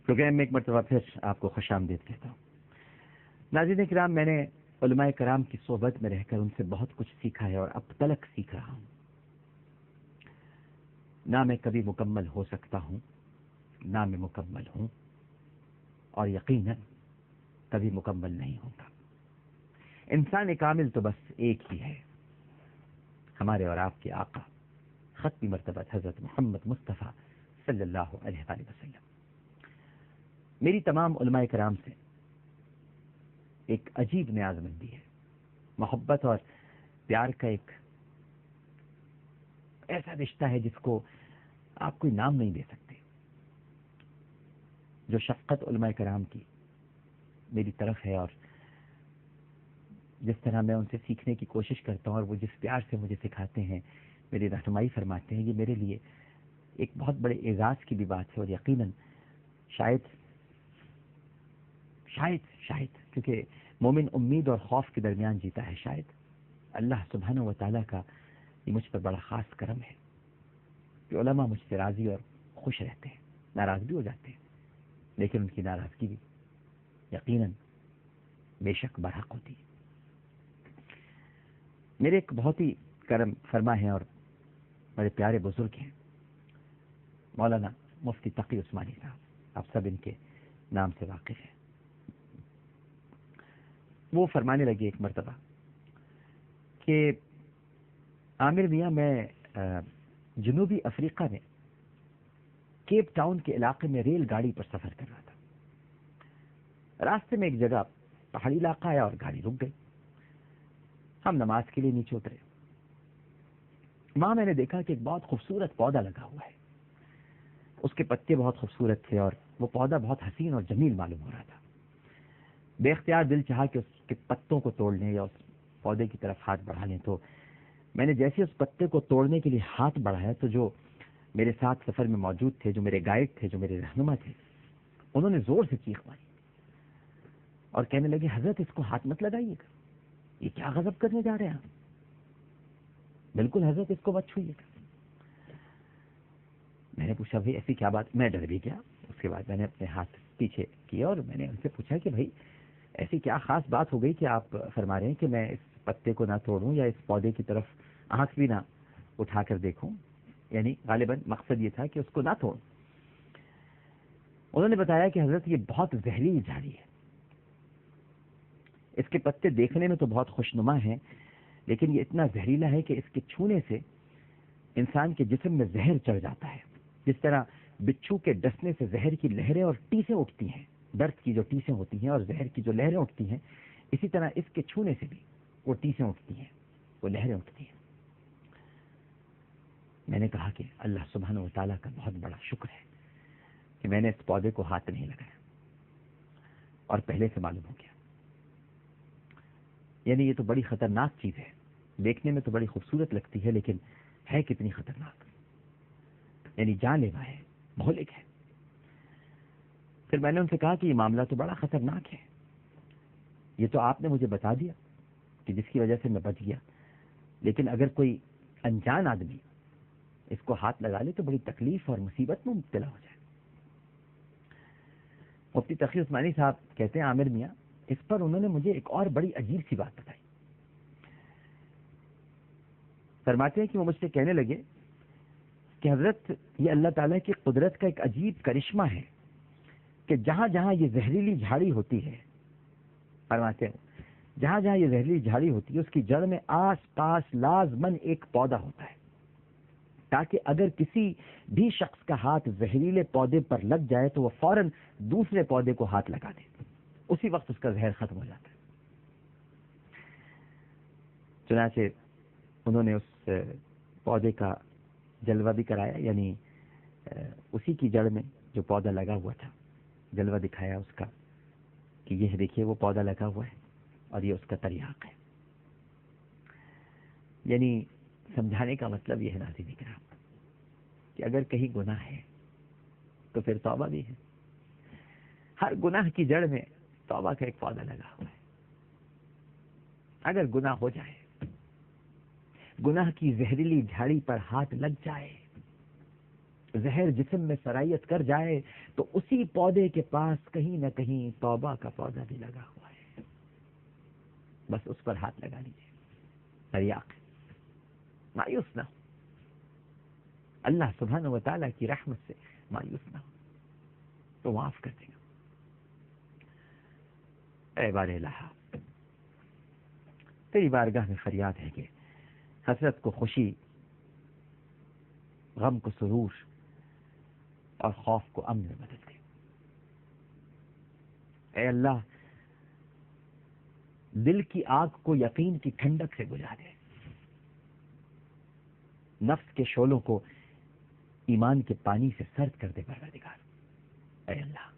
Programme میں ایک مرتبہ پھر آپ کو خوش آمدید کہتا ہوں۔ ناظرین کرام، میں نے علماء کرام کی صحبت میں رہ کر ان سے بہت کچھ سیکھا ہے اور اب تلک سیکھ رہا ہوں۔ نہ میں کبھی مکمل ہو سکتا ہوں، نہ میں مکمل ہوں، اور یقیناً کبھی مکمل نہیں ہوگا۔ انسان کامل تو بس ایک ہی ہے، ہمارے اور آپ کے آقا ختم مرتبہ حضرت محمد مصطفیٰ صلی اللہ علیہ وآلہ وسلم۔ میری تمام علماء کرام سے ایک عجیب نیاز مندی ہے، محبت اور پیار کا ایک ایسا رشتہ ہے جس کو آپ کوئی نام نہیں دے سکتے۔ جو شفقت علماء کرام کی میری طرف ہے اور جس طرح میں ان سے سیکھنے کی کوشش کرتا ہوں اور وہ جس پیار سے مجھے سکھاتے ہیں، میری رہنمائی فرماتے ہیں، یہ میرے لیے ایک بہت بڑے اعزاز کی بھی بات ہے۔ اور یقیناً شاید کیونکہ مومن امید اور خوف کے درمیان جیتا ہے، شاید اللہ سبحانہ و تعالیٰ کا یہ مجھ پر بڑا خاص کرم ہے کہ علماء مجھ سے راضی اور خوش رہتے ہیں، ناراض بھی ہو جاتے ہیں، لیکن ان کی ناراضگی بھی یقیناً بے شک برحق ہوتی ہے۔ میرے ایک بہت ہی کرم فرما ہیں اور بڑے پیارے بزرگ ہیں، مولانا مفتی تقی عثمانی صاحب، آپ سب ان کے نام سے واقف ہیں۔ وہ فرمانے لگے ایک مرتبہ کہ عامر میاں، میں جنوبی افریقہ میں کیپ ٹاؤن کے علاقے میں ریل گاڑی پر سفر کر رہا تھا۔ راستے میں ایک جگہ پہاڑی علاقہ آیا اور گاڑی رک گئی۔ ہم نماز کے لیے نیچے اترے۔ وہاں میں نے دیکھا کہ ایک بہت خوبصورت پودا لگا ہوا ہے، اس کے پتے بہت خوبصورت تھے اور وہ پودا بہت حسین اور جمیل معلوم ہو رہا تھا۔ بے اختیار دل چاہا کہ اس کے پتوں کو توڑ لیں یا اس پودے کی طرف ہاتھ بڑھا لیں، تو میں نے جیسے اس پتے کو توڑنے کے لیے ہاتھ بڑھایا تو جو میرے ساتھ سفر میں موجود تھے، جو میرے گائیڈ تھے، جو میرے رہنما تھے، انہوں نے زور سے چیخ ماری اور کہنے لگے، حضرت اس کو ہاتھ مت لگائیے گا، یہ کیا غضب کرنے جا رہے ہیں آپ، بالکل حضرت اس کو مت چھوئیے گا۔ میں نے پوچھا بھائی ایسی کیا بات، میں ڈر بھی گیا۔ اس کے بعد میں نے اپنے ہاتھ پیچھے کیا اور میں نے ان سے پوچھا کہ بھائی ایسی کیا خاص بات ہو گئی کہ آپ فرما رہے ہیں کہ میں اس پتے کو نہ توڑوں یا اس پودے کی طرف آنکھ بھی نہ اٹھا کر دیکھوں، یعنی غالباً مقصد یہ تھا کہ اس کو نہ توڑوں۔ انہوں نے بتایا کہ حضرت یہ بہت زہریلی جھاڑی ہے، اس کے پتے دیکھنے میں تو بہت خوشنما ہیں، لیکن یہ اتنا زہریلا ہے کہ اس کے چھونے سے انسان کے جسم میں زہر چڑھ جاتا ہے۔ جس طرح بچھو کے ڈسنے سے زہر کی لہریں اور ٹیسیں اٹھتی ہیں، درد کی جو ٹیسیں ہوتی ہیں اور زہر کی جو لہریں اٹھتی ہیں، اسی طرح اس کے چھونے سے بھی وہ ٹیسیں اٹھتی ہیں، وہ لہریں اٹھتی ہیں۔ میں نے کہا کہ اللہ سبحانہ و تعالیٰ کا بہت بڑا شکر ہے کہ میں نے اس پودے کو ہاتھ نہیں لگایا اور پہلے سے معلوم ہو گیا۔ یعنی یہ تو بڑی خطرناک چیز ہے، دیکھنے میں تو بڑی خوبصورت لگتی ہے لیکن ہے کتنی خطرناک، یعنی جان لیوا ہے، مہلک ہے۔ پھر میں نے ان سے کہا کہ یہ معاملہ تو بڑا خطرناک ہے، یہ تو آپ نے مجھے بتا دیا کہ جس کی وجہ سے میں بچ گیا، لیکن اگر کوئی انجان آدمی اس کو ہاتھ لگا لے تو بڑی تکلیف اور مصیبت میں مبتلا ہو جائے۔ مفتی تقی عثمانی صاحب کہتے ہیں عامر میاں، اس پر انہوں نے مجھے ایک اور بڑی عجیب سی بات بتائی۔ فرماتے ہیں کہ وہ مجھ سے کہنے لگے کہ حضرت یہ اللہ تعالیٰ کی قدرت کا ایک عجیب کرشمہ ہے کہ جہاں جہاں یہ زہریلی جھاڑی ہوتی ہے، فرماتے ہیں جہاں جہاں یہ زہریلی جھاڑی ہوتی ہے اس کی جڑ میں آس پاس لازماً ایک پودا ہوتا ہے، تاکہ اگر کسی بھی شخص کا ہاتھ زہریلے پودے پر لگ جائے تو وہ فوراً دوسرے پودے کو ہاتھ لگا دے، اسی وقت اس کا زہر ختم ہو جاتا ہے۔ چنانچہ انہوں نے اس پودے کا جلوہ بھی کرایا، یعنی اسی کی جڑ میں جو پودا لگا ہوا تھا جلوہ دکھایا اس کا کہ یہ دیکھیے وہ پودا لگا ہوا ہے اور یہ اس کا تریاق ہے۔ یعنی سمجھانے کا مطلب یہ ہے ناظرین کرام کہ اگر کہیں گناہ ہے تو پھر توبہ بھی ہے۔ ہر گناہ کی جڑ میں توبہ کا ایک پودا لگا ہوا ہے۔ اگر گناہ ہو جائے، گناہ کی زہریلی جھاڑی پر ہاتھ لگ جائے زہر جسم میں سرایت کر جائے تو اسی پودے کے پاس کہیں نہ کہیں توبہ کا پودا بھی لگا ہوا ہے، بس اس پر ہاتھ لگا لیجیے. تریاق، مایوس نہ ہو، اللہ سبحانہ و تعالیٰ کی رحمت سے مایوس نہ ہو تو معاف کر دے گا. اے بار الہ، تیری بارگاہ میں فریاد ہے کہ حسرت کو خوشی، غم کو سرور اور خوف کو امن میں بدل دے. اے اللہ، دل کی آگ کو یقین کی ٹھنڈک سے بجھا دے، نفس کے شعلوں کو ایمان کے پانی سے سرد کر دے پروردگار. اے اللہ،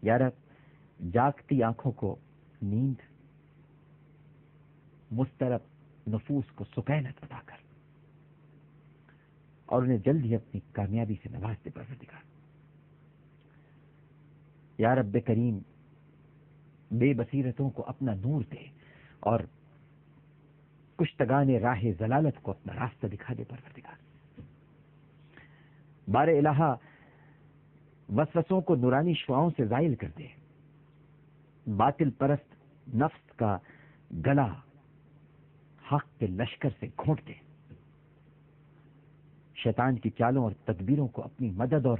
یا رب، جاگتی آنکھوں کو نیند، مضطرب نفوس کو سکینت عطا کر اور انہیں جلد ہی اپنی کامیابی سے نواز دے پروردگار. یا رب کریم، بے بصیرتوں کو اپنا نور دے اور کشتگان راہ ضلالت کو اپنا راستہ دکھا دے پروردگار. بار الہ، وسوسوں کو نورانی شعاؤں سے زائل کر دے، باطل پرست نفس کا گلا حق کے لشکر سے گھونٹ دے، شیطان کی چالوں اور تدبیروں کو اپنی مدد اور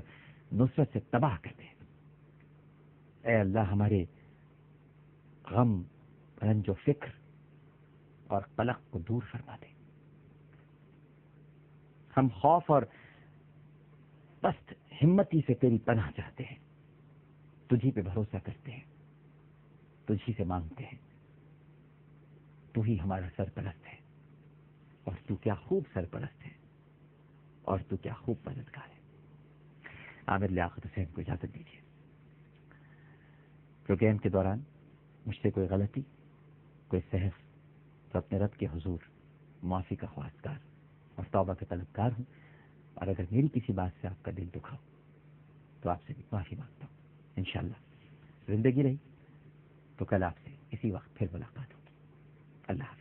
نصرت سے تباہ کر دے. اے اللہ، ہمارے غم، رنج و فکر اور قلق کو دور فرما دے. ہم خوف اور پست ہمتی سے تیری پناہ چاہتے ہیں، تجھی پہ بھروسہ کرتے ہیں، تجھی سے مانگتے ہیں. تو ہی ہمارا سرپرست ہے، اور تو کیا خوب سرپرست ہے، اور تو کیا خوب مددگار ہے. عامر لیاقت حسین کو اجازت دیجیے. پروگرام کے دوران مجھ سے کوئی غلطی، کوئی سہو، تو اپنے رب کے حضور معافی کا خواستگار اور توبہ کا طلبگار ہوں. اور اگر میری کسی بات سے آپ کا دل دکھا ہو تو آپ سے بھی معافی مانگتا ہوں. انشاءاللہ زندگی رہی تو کل آپ سے اسی وقت پھر ملاقات ہوگی. اللہ حافظ.